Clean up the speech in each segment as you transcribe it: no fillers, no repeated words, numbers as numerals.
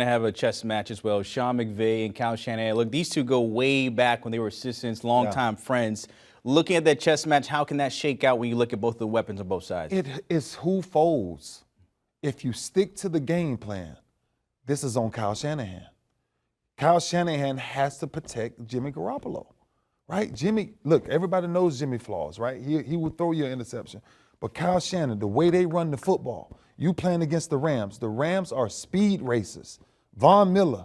Have a chess match as well. Sean McVay and Kyle Shanahan. Look, these two go way back when they were assistants, longtime friends. Looking at that chess match, how can that shake out when you look at both the weapons on both sides? It is who folds. If you stick to the game plan, this is on Kyle Shanahan. Kyle Shanahan has to protect Jimmy Garoppolo, right? Jimmy, look, everybody knows Jimmy flaws, right? He will throw you an interception. But Kyle Shanahan, the way they run the football, you playing against the Rams are speed racers. Von Miller,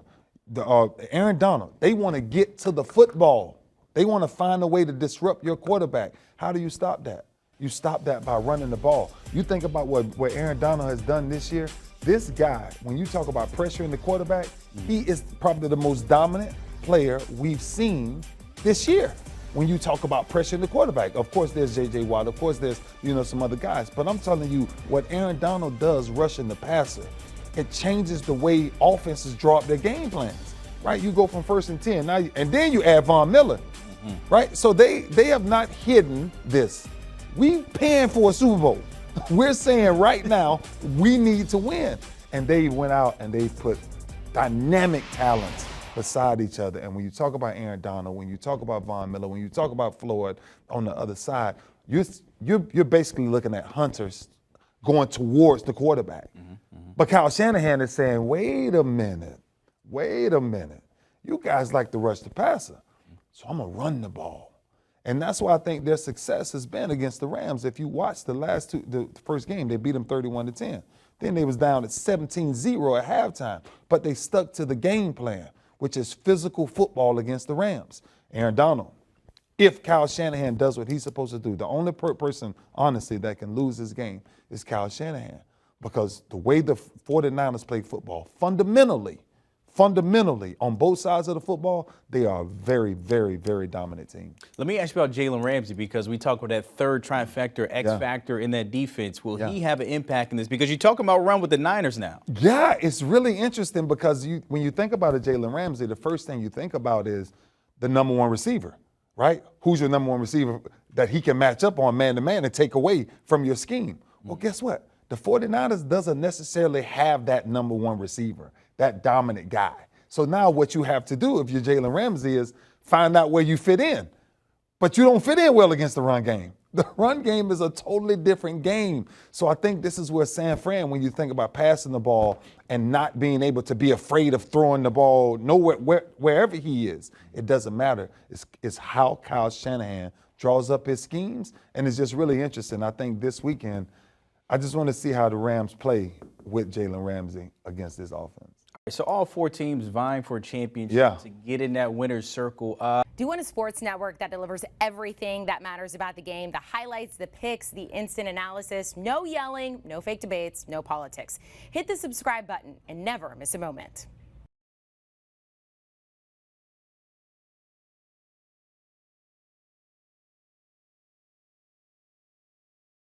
Aaron Donald, they want to get to the football. They want to find a way to disrupt your quarterback. How do you stop that? You stop that by running the ball. You think about what Aaron Donald has done this year. This guy, when you talk about pressuring the quarterback, he is probably the most dominant player we've seen this year. When you talk about pressuring the quarterback, of course there's J.J. Watt, of course there's some other guys, but I'm telling you what Aaron Donald does rushing the passer, it changes the way offenses draw up their game plans, right? You go from 1st and 10, now, and then you add Von Miller, right? So they have not hidden this. We paying for a Super Bowl. We're saying right now we need to win, and they went out and they put dynamic talents beside each other. And when you talk about Aaron Donald, when you talk about Von Miller, when you talk about Floyd on the other side, you're basically looking at hunters going towards the quarterback. But Kyle Shanahan is saying, wait a minute. You guys like to rush the passer, so I'm going to run the ball. And that's why I think their success has been against the Rams. If you watch the first game, they beat them 31-10. Then they was down at 17-0 at halftime, but they stuck to the game plan, which is physical football against the Rams. Aaron Donald, if Kyle Shanahan does what he's supposed to do, the only person, honestly, that can lose this game is Kyle Shanahan, because the way the 49ers play football, fundamentally, on both sides of the football, they are a very, very, very dominant team. Let me ask you about Jalen Ramsey, because we talk about that third trifecta, X factor in that defense. Will he have an impact in this? Because you're talking about run with the Niners now. Yeah, it's really interesting because when you think about a Jalen Ramsey, the first thing you think about is the number one receiver, right? Who's your number one receiver that he can match up on man-to-man and take away from your scheme? Well, guess what? The 49ers doesn't necessarily have that number one receiver, that dominant guy. So now what you have to do if you're Jalen Ramsey is find out where you fit in. But you don't fit in well against the run game. The run game is a totally different game. So I think this is where San Fran, when you think about passing the ball and not being able to be afraid of throwing the ball wherever he is, it doesn't matter. It's how Kyle Shanahan draws up his schemes, and it's just really interesting. I think this weekend, I just want to see how the Rams play with Jalen Ramsey against this offense. So all four teams vying for a championship to get in that winner's circle. Do you want a sports network that delivers everything that matters about the game? The highlights, the picks, the instant analysis, no yelling, no fake debates, no politics. Hit the subscribe button and never miss a moment.